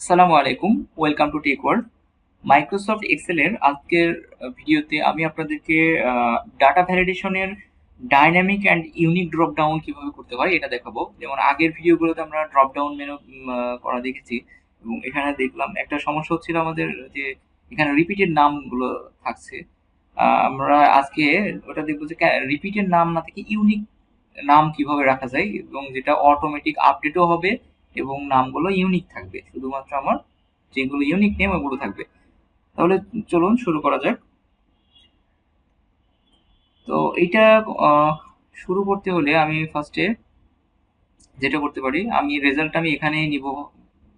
আসসালামু আলাইকুম, welcome to tech world. Microsoft এক্সেলের আজকের ভিডিওতে আমি আপনাদেরকে ডাটা ভ্যালিডেশনের dynamic and unique drop down কিভাবে করতে হয় এটা দেখাবো। যেমন আগের ভিডিওগুলোতে আমরা ড্রপ ডাউন মেনু করা দেখেছি, এবং এখানে দেখলাম একটা সমস্যা হচ্ছিল আমাদের, যে এখানে রিপিটেড নামগুলো থাকছে। আমরা আজকে ওটা দেখবো যে রিপিটেড নাম না থেকে ইউনিক নাম কিভাবে রাখা যায়, এবং যেটা অটোমেটিক আপডেটও হবে এবং নামগুলো ইউনিক থাকবে। শুধুমাত্র আমার যেগুলো ইউনিক নেম ওগুলো থাকবে। তাহলে চলুন শুরু করা যাক। তো এইটা আহ, শুরু করতে হলে আমি ফার্স্টে যেটা করতে পারি, আমি রেজাল্ট আমি এখানেই নিব।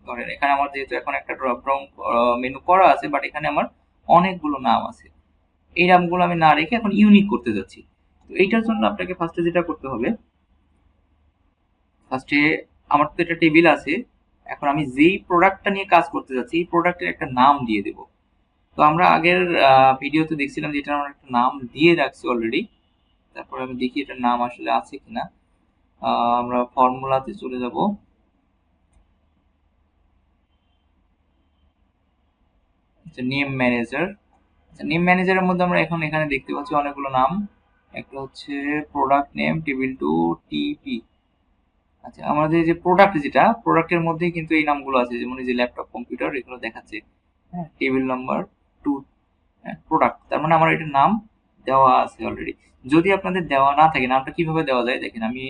ধরেন এখানে আমার যেহেতু এখন একটা ড্রপ ডাউন মেনু করা আছে, বাট এখানে আমার অনেকগুলো নাম আছে। এই নামগুলো আমি না রেখে এখন ইউনিক করতে যাচ্ছি। তো এইটার জন্য আপনাকে ফার্স্টে যেটা করতে হবে, ফার্স্টে আমার তো একটা টেবিল আছে। এখন আমি যেই প্রোডাক্টটা নিয়ে কাজ করতে যাচ্ছি এই প্রোডাক্টের একটা নাম দিয়ে দেব। তো আমরা আগের ভিডিওতে দেখছিলাম যে এটা আমরা একটা নাম দিয়ে রাখছি অলরেডি। তারপর আমি দেখি এটার নাম আসলে আছে কিনা। আমরা ফর্মুলাতে চলে যাব। Name manager. নেম ম্যানেজারের মধ্যে আমরা এখন এখানে দেখতে পাচ্ছি অনেকগুলো নাম। একটা হচ্ছে প্রোডাক্ট নেম টেবিল টু টিপি। আচ্ছা, আমাদের যে প্রোডাক্ট, যেটা প্রোডাক্টের মধ্যে কিন্তু এই নামগুলো আছে, যেমন এই যে ল্যাপটপ, কম্পিউটার, এগুলো দেখাচ্ছে। হ্যাঁ, টেবিল নাম্বার টু, প্রোডাক্ট, তার মানে আমার এটার নাম দেওয়া আছে অলরেডি। যদি আপনাদের দেওয়া না থাকে, নামটা কিভাবে দেওয়া যায় দেখেন। আমি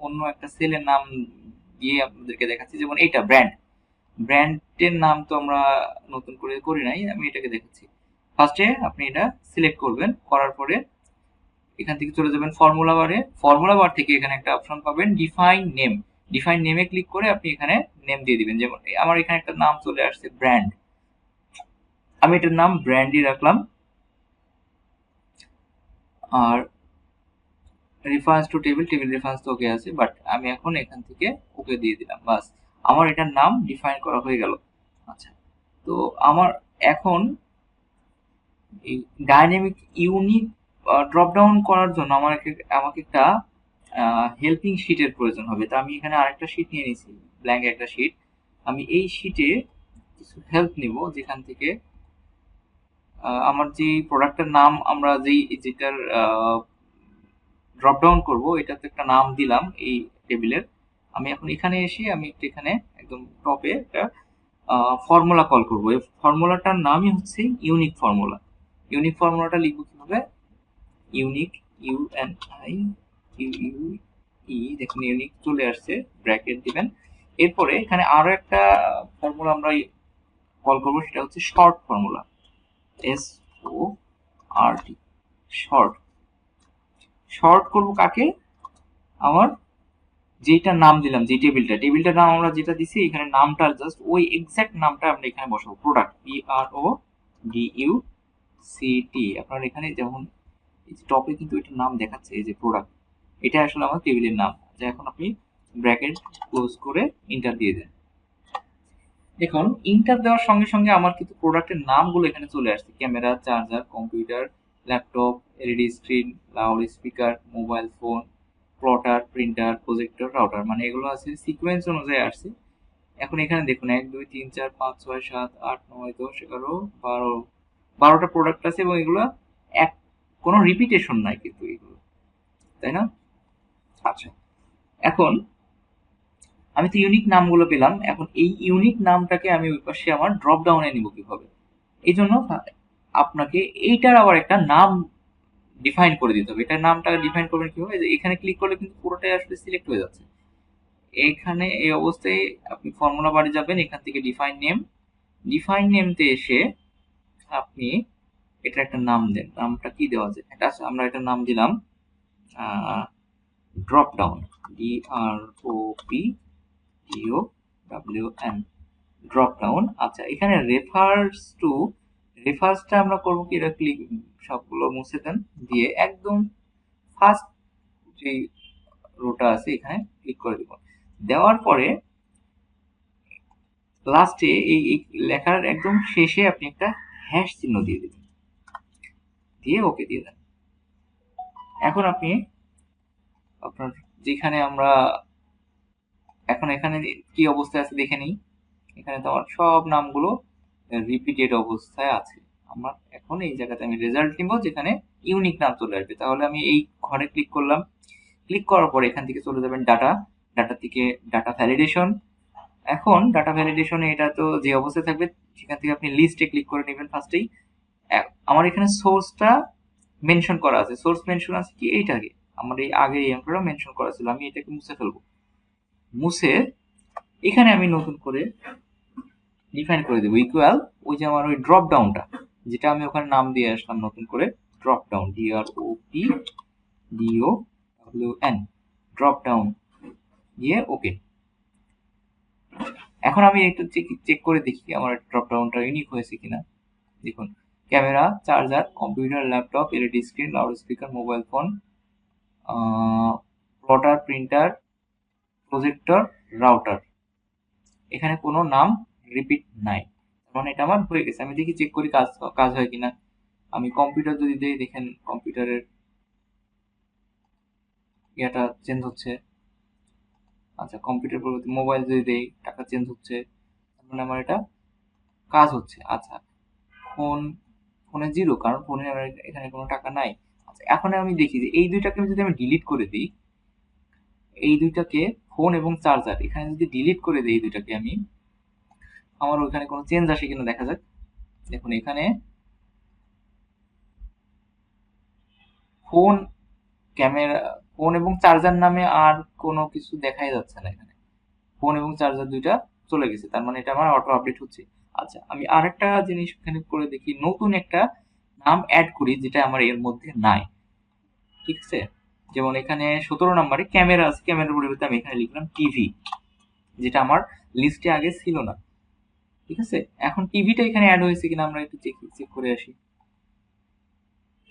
অন্য একটা সেলের নাম দিয়ে আপনাদেরকে দেখাচ্ছি। যেমন এইটা ব্র্যান্ড, ব্র্যান্ডের নাম তো আমরা নতুন করে করি নাই, আমি এটাকে দেখাচ্ছি। ফার্স্টে আপনি এটা সিলেক্ট করবেন, করার পরে এখান থেকে চলে যাবেন ফর্মুলা বারে। ফর্মুলা বার থেকে এখানে একটা অপশন পাবেন ডিফাইন নেম। ডিফাইন নেমে ক্লিক করে আপনি এখানে নেম দিয়ে দিবেন। যেমন আমার এখানে একটা নাম চলে আসছে ব্র্যান্ড, আমি এটার নাম ব্র্যান্ডই রাখলাম। আর reference to table, table reference তো ওকে আছে, বাট আমি এখন এখান থেকে ওকে দিয়ে দিলাম। বাস, আমার এটার নাম ডিফাইন করা হয়ে গেল। আচ্ছা, তো আমার এখন এই ডাইনামিক ইউনিক ড্রপ ডাউন করার জন্য আমাকে একটা হেল্পিং শিটের প্রয়োজন হবে। তো আমি এখানে আরেকটা শিট নিয়ে নিয়েছি, ব্ল্যাঙ্ক একটা শিট। আমি এই শিটে কিছু হেল্প নিব, যেখান থেকে আমার যে প্রোডাক্টের নাম আমরা যেটার ড্রপ ডাউন করবো, এটাতে একটা নাম দিলাম এই টেবিলের। আমি এখন এখানে এসে আমি একটা এখানে একদম টপে একটা ফর্মুলা কল করবো। এই ফর্মুলাটার নামই হচ্ছে ইউনিক ফর্মুলা। ইউনিক ফর্মুলাটা লিখবো কিভাবে? Unique, UNI, U U E, দেখুন ইউনিক চলে আসছে, ব্র্যাকেট দিবেন। এরপরে এখানে আরো একটা ফর্মুলা আমরা কল করবো, সেটা হচ্ছে শর্ট ফর্মুলা। এস ও আর টি, শর্ট। শর্ট করবো কাকে? আমার যেটা নাম দিলাম, যে টেবিলটার নাম আমরা যেটা দিছি, এখানে নামটা জাস্ট ওই এক্সাক্ট নামটা আমরা এখানে বসাবো। Product, PRODUCT। আপনার এখানে যেমন টপে কিন্তু এটার নাম দেখাচ্ছে, এই যে প্রোডাক্ট, এটা আসলে আমার টেবিলের নাম। যা এখন আপনি ব্র্যাকেট ক্লোজ করে ইন্টার দিয়ে দেন। দেখুন ইন্টার দেওয়ার সঙ্গে সঙ্গে আমার কিন্তু প্রোডাক্টের নামগুলো এখানে চলে আসছে। Camera, charger, computer, laptop, LED screen, loud speaker, mobile phone, plotter, printer, projector, router, মানে এগুলো আছে সিকোয়েন্স অনুযায়ী আসছে। এখন এখানে দেখুন 1 2 3 4 5 6 7 8 9 10 11 12, 12টা প্রোডাক্ট আছে, এবং এগুলো এক, কোনো রিপিটেশন নাই কিন্তু এগুলো, তাই না? আচ্ছা, এখন আমি তো ইউনিক নামগুলো পেলাম। এখন এই ইউনিক নামটাকে আমি ওই পাশে আমার ড্রপ ডাউনে নিব কিভাবে? এই জন্য আপনাকে এইটার আবার একটা নাম ডিফাইন করে দিতে হবে। এটার নামটা ডিফাইন করবেন কিভাবে? যে এখানে ক্লিক করলে কিন্তু পুরোটাই আসলে সিলেক্ট হয়ে যাচ্ছে। এখানে এই অবস্থায় আপনি ফর্মুলা বারে যাবেন, এখান থেকে ডিফাইন নেম, ডিফাইন নেমতে এসে আপনি এটার একটা নাম দেন। নামটা কি দেওয়া যায়? এটা আমরা এটার নাম দিলাম drop down, DROPDOWN, drop down. আচ্ছা, এখানে রেফার্সটা আমরা করবো কি? এটা ক্লিক, সবগুলো মুছে দেন, দিয়ে একদম ফার্স্ট যে রোটা আছে এখানে ক্লিক করে দিব। দেওয়ার পরে লাস্টে এই লেখার একদম শেষে আপনি একটা হ্যাশ চিহ্ন দিয়ে দিবেন, দিয়ে ওকে দিয়ে দেন। এখন আপনি আপনার যেখানে আমরা এখন এখানে কি অবস্থায় আছে দেখে নিই। এখানে তো আমার সব নামগুলো রিপিটেড অবস্থায় আছে। আমার এখন এই জায়গাতে আমি রেজাল্ট নিব, যেখানে ইউনিক নাম চলে আসবে। তাহলে আমি এই ঘরে ক্লিক করলাম, ক্লিক করার পরে এখান থেকে চলে যাবেন ডাটা, ডাটা থেকে ডাটা ভ্যালিডেশন। এখন ডাটা ভ্যালিডেশনে এটা তো যে অবস্থায় থাকবে, সেখান থেকে আপনি লিস্টে ক্লিক করে নেবেন ফার্স্টেই। আমার এখানে সোর্সটা মেনশন করা আছে, সোর্স মেনশন আছে কি এইটাকে, আমার এই আগের এই অঙ্কটা মেনশন করা ছিল, আমি এটাকে মুছে ফেলবো। মুছে এখানে আমি নতুন করে ডিফাইন করে দেবো ইকুয়াল ওই যে আমার ওই ড্রপ ডাউনটা, যেটা আমি ওখানে নাম দিয়ে আসলাম নতুন করে, drop down, DROPDOWN, drop down দিয়ে ওকে। এখন আমি একটু চেক করে দেখি আমার ড্রপ ডাউনটা ইউনিক হয়েছে কিনা। দেখুন, camera, charger, computer, laptop, LED screen, loud speaker, mobile phone, plotter, printer, projector, router, এখানে কোনো নাম রিপিট নাই। মানে এটা আমার হয়ে গেছে। আমি দেখি চেক করি কাজ কাজ হয় কিনা। আমি কম্পিউটার যদি দিই, দেখেন কম্পিউটারের ইয়েটা চেঞ্জ হচ্ছে। আচ্ছা, কম্পিউটার পরবর্তী মোবাইল যদি দেই, টাকা চেঞ্জ হচ্ছে। মানে আমার এটা কাজ হচ্ছে। আচ্ছা, ফোন, ফোনে জিরো, কারণ ফোনে আমার এখানে কোনো টাকা নাই। আচ্ছা, এখন আমি দেখি যে এই দুইটাকে যদি আমি ডিলিট করে দিই, এই দুইটাকে, ফোন এবং চার্জার, এখানে যদি ডিলিট করে দিই এই দুইটাকে আমি, আমার ওইখানে কোনো চেঞ্জ আসে কিনা দেখা যাক। দেখুন এখানে ফোন, ক্যামেরা, ফোন এবং চার্জার নামে আর কোনো কিছু দেখাই যাচ্ছে না এখানে। ফোন এবং চার্জার দুইটা চলে গেছে, তার মানে এটা আমার অটো আপডেট হচ্ছে। আচ্ছা, আমি আরেকটা জিনিস এখানে করে দেখি, নতুন একটা নাম অ্যাড করি যেটা আমার এর মধ্যে নাই। ঠিক আছে, যেমন এখানে 17 নম্বরে ক্যামেরা আছে, ক্যামেরার পরিবর্তে আমি এখানে লিখলাম টিভি, যেটা আমার লিস্টে আগে ছিল না। ঠিক আছে, এখন টিভিটা এখানে অ্যাড হয়েছে কিনা আমরা একটু চেক করে আসি।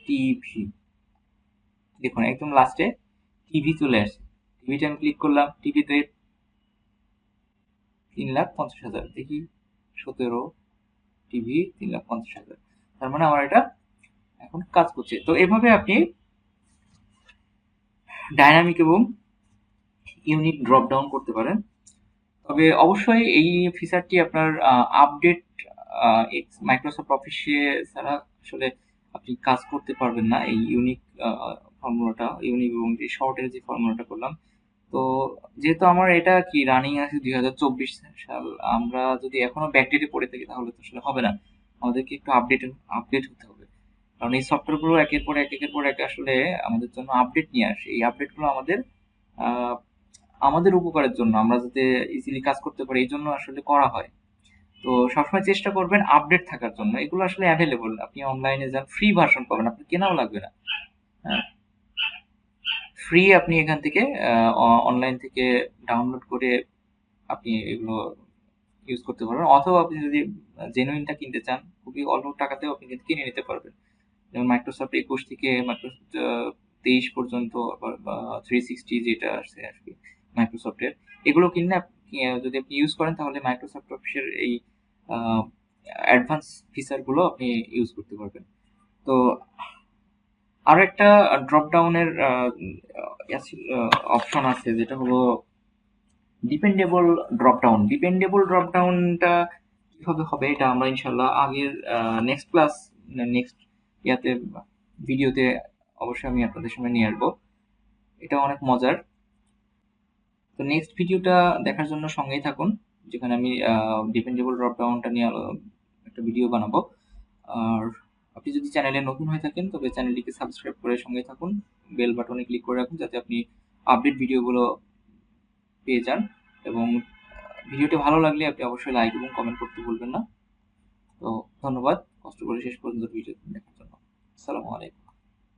টিভি, দেখুন একদম লাস্টে টিভি চলে আসে। টিভিটা আমি ক্লিক করলাম, টিভিতে 3,50,000, দেখি 17 টিভি 3,50,000, তার মানে আমার এটা এখন কাজ করছে। তো এভাবে আপনি ডাইনামিক এবং ইউনিক ড্রপ ডাউন করতে পারেন। তবে অবশ্যই এই ফিচারটি আপনার আপডেট মাইক্রোসফট অফিসে ছাড়া আসলে আপনি কাজ করতে পারবেন না, এই ইউনিক ফর্মুলাটা, ইউনিক এবং যে শর্টের যে ফর্মুলাটা করলাম। তো যেহেতু আমার এটা কি রানিং আছে 2024 সাল, আমরা যদি এখনো ব্যাকডেটে পড়ে থাকি তাহলে তো আসলে হবে না, আমাদেরকে একটু আপডেট হতে হবে। কারণ এই সফটওয়্যারগুলো একের পর এক একের পর এক আসলে আমাদের জন্য আপডেট নিয়ে আসে। এই আপডেটগুলো আমাদের আহ, আমাদের উপকারের জন্য, আমরা যাতে ইজিলি কাজ করতে পারি এই জন্য আসলে করা হয়। তো সবসময় চেষ্টা করবেন আপডেট থাকার জন্য। এগুলো আসলে অ্যাভেলেবল, আপনি অনলাইনে যান, ফ্রি ভার্সন পাবেন, আপনার কেনাও লাগবে না। হ্যাঁ, ফ্রি, আপনি এখান থেকে অনলাইন থেকে ডাউনলোড করে আপনি এগুলো ইউজ করতে পারবেন। অথবা আপনি যদি জেনুইনটা কিনতে চান, খুবই অল্প টাকাতেও আপনি কিন্তু কিনে নিতে পারবেন। যেমন মাইক্রোসফট 21 থেকে মাইক্রোসফট 23 পর্যন্ত, আবার 360 যেটা আছে আর কি মাইক্রোসফটের, এগুলো কিনলে যদি আপনি ইউজ করেন তাহলে মাইক্রোসফট অফিসের এই অ্যাডভান্স ফিচারগুলো আপনি ইউজ করতে পারবেন। তো আরো একটা ড্রপ ডাউনের অপশন আছে, যেটা হলো dependable drop down. Dependable drop ডাউনটা কিভাবে হবে এটা আমরা ইনশাল্লাহ আগের নেক্সট ক্লাস, নেক্সট ইয়াতে, ভিডিওতে অবশ্যই আমি আপনাদের সামনে নিয়ে আসবো। এটা অনেক মজার। তো নেক্সট ভিডিওটা দেখার জন্য সঙ্গেই থাকুন, যেখানে আমি ডিপেন্ডেবল ড্রপ ডাউনটা নিয়ে একটা ভিডিও বানাবো। আর আপনি যদি চ্যানেলে নতুন হয়ে থাকেন তবে চ্যানেলটিকে সাবস্ক্রাইব করে সঙ্গে থাকুন, বেল বাটনে ক্লিক করে রাখুন যাতে আপনি আপডেট ভিডিওগুলো পেয়ে যান। এবং ভিডিওটি ভালো লাগলে আপনি অবশ্যই লাইক এবং কমেন্ট করতে ভুলবেন না। তো ধন্যবাদ কষ্ট করে শেষ পর্যন্ত ভিডিও দেখার জন্য। আসসালামু আলাইকুম।